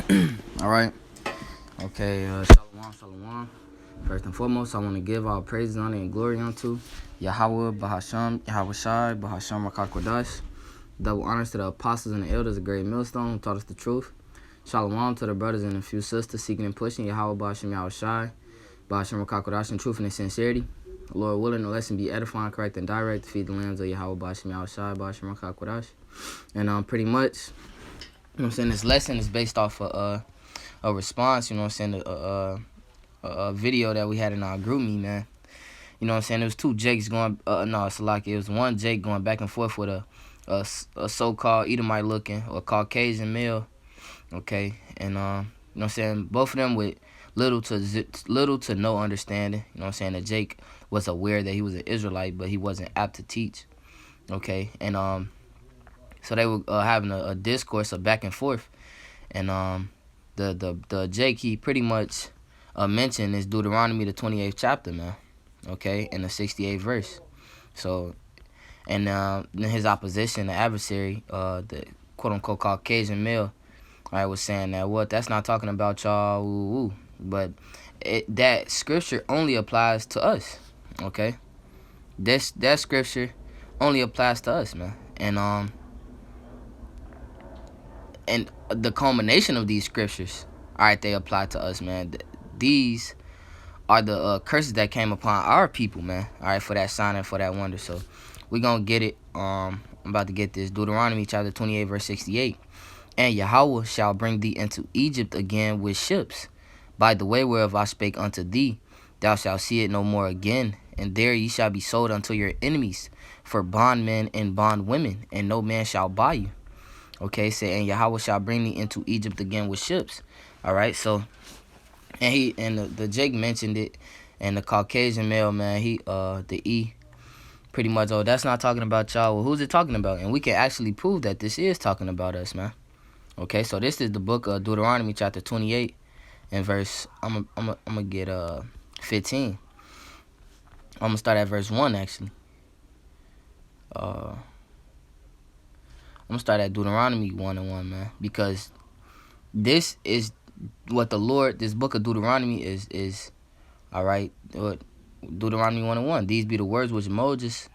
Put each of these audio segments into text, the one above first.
All right. Okay. Shalom, shalom. First and foremost, I want to give all praise, honor, and glory unto Yahweh, Bahasham, Yahweh Shai, Bahasham Rakakwadash. Double honors to the apostles and the elders, a great millstone who taught us the truth. Shalom to the brothers and a few sisters seeking and pushing Yahweh, Bahasham, Yahweh Shai, Bahasham Rakakwadash in truth and in sincerity. Lord willing, the lesson be edifying, correct, and direct to feed the lambs of Yahweh, Bahasham, Yahweh Shai, Bahasham Rakakwadash. And pretty much, you know what I'm saying, this lesson is based off of a response, you know what I'm saying, a video that we had in our group me, man. You know what I'm saying? It was two Jakes going, no, it's like it was one Jake going back and forth with a so-called Edomite looking or Caucasian male, okay? And, you know what I'm saying, both of them with little to no understanding. You know what I'm saying? That Jake was aware that he was an Israelite, but he wasn't apt to teach, okay? And, so they were having a discourse, a back and forth, and, the Jake, he pretty much mentioned is Deuteronomy the 28th chapter, man. Okay, in the 68th verse. So, and in his opposition, the adversary, the quote unquote Caucasian male, I was saying that that's not talking about y'all, woo. But that scripture only applies to us. Okay, that scripture only applies to us, man. And the culmination of these scriptures, all right, they apply to us, man. These are the curses that came upon our people, man. All right, for that sign and for that wonder. So we're going to get it. I'm about to get this. Deuteronomy chapter 28, verse 68. And Yahweh shall bring thee into Egypt again with ships, by the way whereof I spake unto thee. Thou shalt see it no more again. And there ye shall be sold unto your enemies for bondmen and bondwomen, and no man shall buy you. Okay, say, and Yahweh shall bring thee into Egypt again with ships. All right, so, and the Jake mentioned it, and the Caucasian male, man, the E, pretty much, oh, that's not talking about y'all. Well, who's it talking about? And we can actually prove that this is talking about us, man. Okay, so this is the book of Deuteronomy chapter 28 and verse, I'm gonna get 15. I'm gonna start at verse 1, actually. I'm gonna start at Deuteronomy 1:1, man, because this is what the Lord, this book of Deuteronomy is all right. Deuteronomy 1:1. These be the words which Moses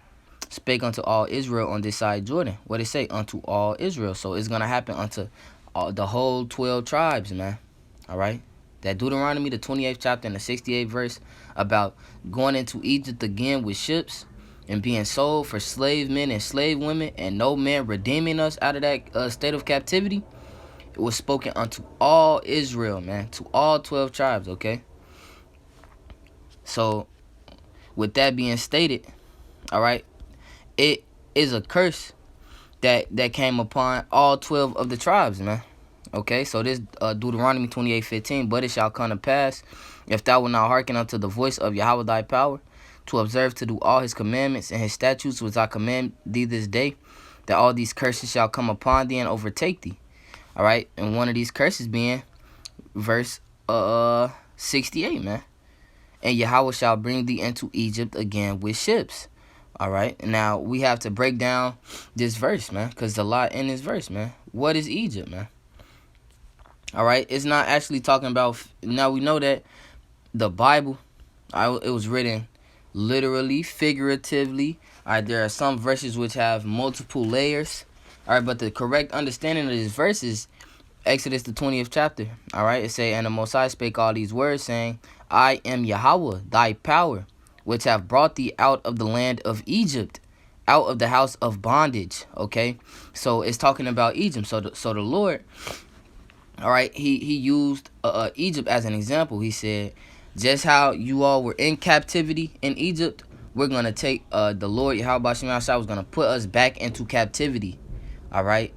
spake unto all Israel on this side Jordan. What it say? Unto all Israel. So it's gonna happen unto the whole 12 tribes, man. All right. That Deuteronomy, the 28th chapter and the 68th verse, about going into Egypt again with ships and being sold for slave men and slave women, and no man redeeming us out of that state of captivity. It was spoken unto all Israel, man, to all 12 tribes, okay? So, with that being stated, all right, it is a curse that came upon all 12 of the tribes, man. Okay, so this Deuteronomy 28:15, but it shall come to pass, if thou wilt not hearken unto the voice of Yahweh thy power, to observe to do all his commandments and his statutes which I command thee this day, that all these curses shall come upon thee and overtake thee. All right, and one of these curses being verse 68, man. And Yahweh shall bring thee into Egypt again with ships. All right, now we have to break down this verse, man, because there's a lot in this verse, man. What is Egypt, man? All right, it's not actually talking about. Now we know that the Bible, it was written literally, figuratively. All right, there are some verses which have multiple layers. All right, but the correct understanding of this verse is Exodus the 20th chapter. All right, it say, and the Most High spake all these words, saying, I am Yahweh, thy power, which have brought thee out of the land of Egypt, out of the house of bondage. Okay, so it's talking about Egypt. So the Lord, all right, he used Egypt as an example. He said, just how you all were in captivity in Egypt, we're going to take the Lord, Yahweh Shem Yahshua, was going to put us back into captivity. All right.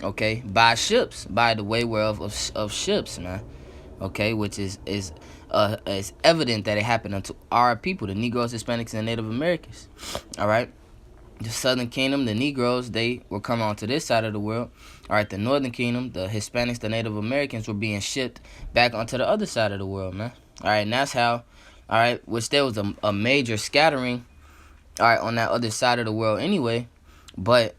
Okay, by ships, by the way whereof of ships, man. Okay, which is evident that it happened unto our people, the Negroes, Hispanics, and Native Americans. All right. The Southern Kingdom, the Negroes, they were coming onto this side of the world. All right, the Northern Kingdom, the Hispanics, the Native Americans were being shipped back onto the other side of the world, man. All right, and that's how, all right, which there was a major scattering, all right, on that other side of the world anyway. But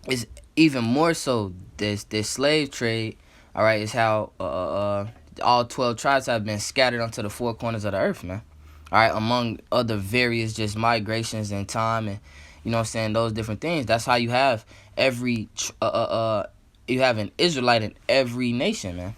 it's even more so, this slave trade, all right, is how all 12 tribes have been scattered onto the four corners of the earth, man. All right, among other various just migrations in time and, you know what I'm saying, those different things. That's how you have you have an Israelite in every nation, man.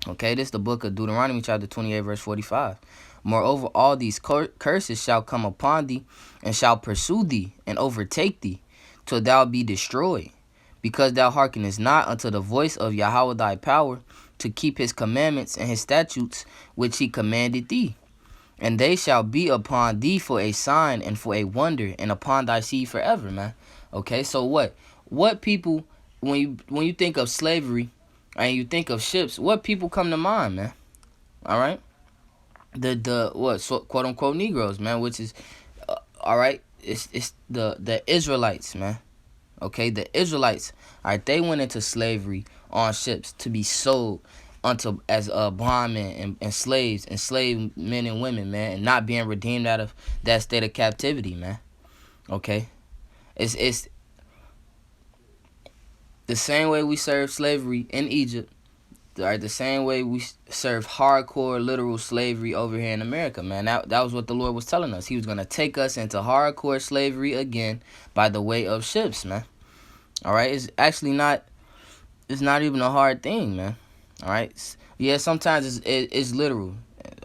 Okay, this is the book of Deuteronomy chapter 28 verse 45. Moreover, all these curses shall come upon thee, and shall pursue thee, and overtake thee, till thou be destroyed, because thou hearkenest not unto the voice of Yahweh thy power, to keep his commandments and his statutes, which he commanded thee. And they shall be upon thee for a sign and for a wonder, and upon thy seed forever, man. Okay, so what people, when you think of slavery and you think of ships, what people come to mind, man? All right, the what, so, quote unquote Negroes, man, which is all right. It's the Israelites, man. Okay, the Israelites. All right, they went into slavery on ships to be sold unto as bondmen and slaves, enslaved men and women, man, and not being redeemed out of that state of captivity, man. Okay, it's the same way we serve slavery in Egypt. All right, the same way we serve hardcore literal slavery over here in America, man. That was what the Lord was telling us. He was gonna take us into hardcore slavery again by the way of ships, man. All right, it's actually not. It's not even a hard thing, man. All right. Yeah, sometimes it's literal.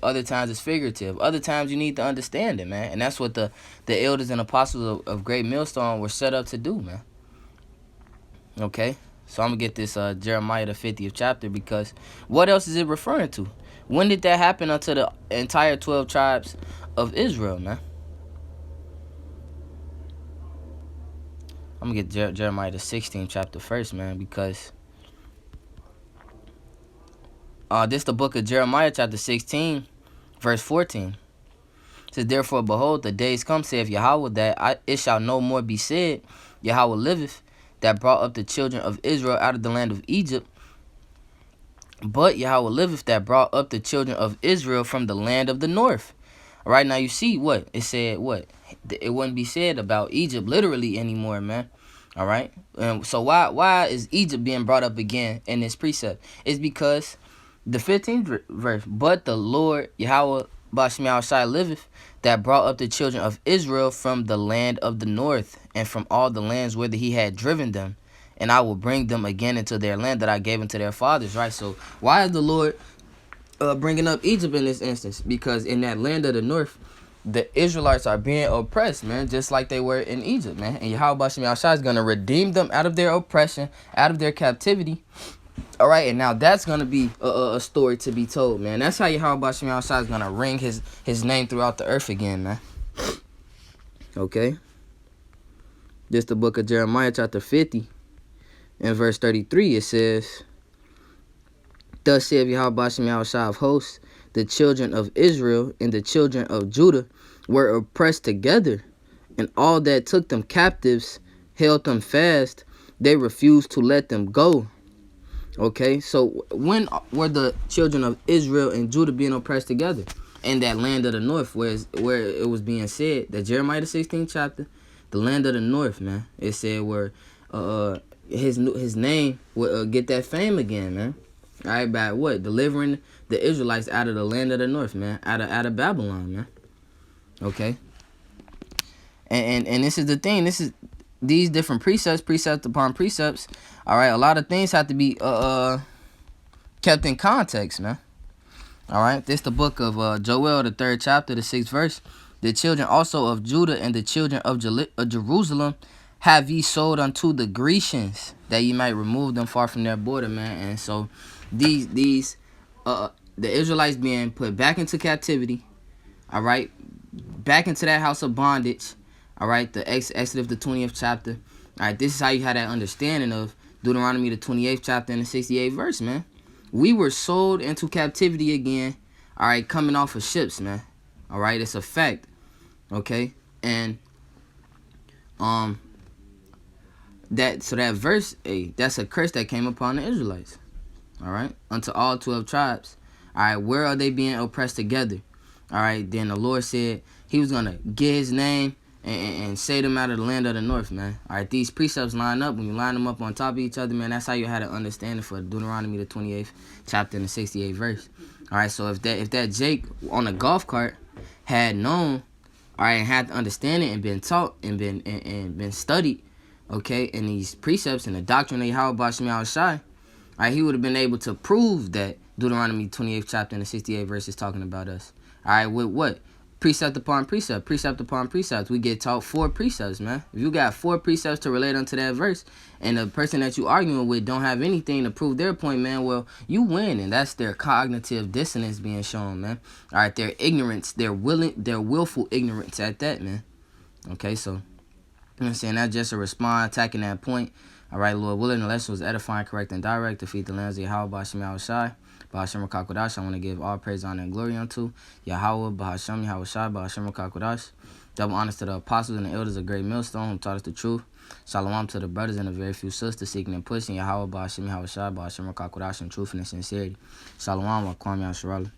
Other times it's figurative. Other times you need to understand it, man. And that's what the elders and apostles of Great Millstone were set up to do, man. Okay. So I'm going to get this Jeremiah the 50th chapter, because what else is it referring to? When did that happen unto the entire 12 tribes of Israel, man? I'm going to get Jeremiah the 16th chapter first, man, because this the book of Jeremiah chapter 16, verse 14. It says, therefore, behold, the days come, saith Yahweh, that it shall no more be said, Yahweh liveth, that brought up the children of Israel out of the land of Egypt. But Yahweh liveth, that brought up the children of Israel from the land of the north. All right, now you see what? It said what? It wouldn't be said about Egypt literally anymore, man. All right. So why is Egypt being brought up again in this precept? It's because the 15th verse, but the Lord Yahweh Bashmiel Shai liveth, that brought up the children of Israel from the land of the north, and from all the lands whither he had driven them, and I will bring them again into their land that I gave unto their fathers. Right. So why is the Lord bringing up Egypt in this instance? Because in that land of the north, the Israelites are being oppressed, man, just like they were in Egypt, man. And Yahweh Bashmiel Shai is going to redeem them out of their oppression, out of their captivity. All right, and now that's going to be a story to be told, man. That's how Yahweh Bashmiel Shai is going to ring his name throughout the earth again, man. Okay. This the book of Jeremiah chapter 50 and verse 33. It says, thus saith Yahweh Bashmiel Shai of hosts, the children of Israel and the children of Judah were oppressed together, and all that took them captives held them fast. They refused to let them go. Okay, so when were the children of Israel and Judah being oppressed together? In that land of the north, where it was being said, that Jeremiah the 16th chapter, the land of the north, man. It said where his name would get that fame again, man. All right, by what? Delivering the Israelites out of the land of the north, man. Out of Babylon, man. Okay. And this is the thing. This is these different precepts upon precepts. All right, a lot of things have to be kept in context, man. All right, this the book of Joel, the 3rd chapter, the 6th verse. The children also of Judah and the children of Jerusalem have ye sold unto the Grecians, that ye might remove them far from their border, man. And so these the Israelites being put back into captivity, all right, back into that house of bondage. All right, the Exodus, the 20th chapter. All right, this is how you had that understanding of Deuteronomy, the 28th chapter and the 68th verse, man. We were sold into captivity again, all right, coming off of ships, man. All right, it's a fact, okay? And that verse, that's a curse that came upon the Israelites, all right, unto all 12 tribes. All right, where are they being oppressed together? All right, then the Lord said he was going to get his name and say them out of the land of the north, man. All right, these precepts line up. When you line them up on top of each other, man, that's how you had an understanding for Deuteronomy the 28th chapter and the 68th verse. All right, so if that Jake on a golf cart had known, all right, and had to understand it and been taught and been studied, okay, in these precepts and the doctrine of Yahweh Bashim Yahushai, all right, he would have been able to prove that Deuteronomy 28th chapter and the 68th verse is talking about us. All right, with what? Precept upon precept, precept upon precept. We get taught 4 precepts, man. If you got 4 precepts to relate unto that verse, and the person that you arguing with don't have anything to prove their point, man, well, you win, and that's their cognitive dissonance being shown, man. All right, their ignorance, their willful ignorance at that, man. Okay, so, you know what I'm saying? That's just a response, attacking that point. All right, Lord willing, the lesson was edifying, correct, and direct. Defeat the lands of Yahweh, Bashim Yahushai. Bahashem Rakakwadash, I want to give all praise, honor, and glory unto Yahweh, Bahashem Yahushai, Bahashem Rakakwadash. Double honors to the apostles and the elders of Great Millstone who taught us the truth. Shalom to the brothers and the very few sisters seeking and pushing Yahweh, Bahashem Yahushai, Bahashem Rakakwadash in truth and in sincerity. Shalom, Wakwam Yahshua.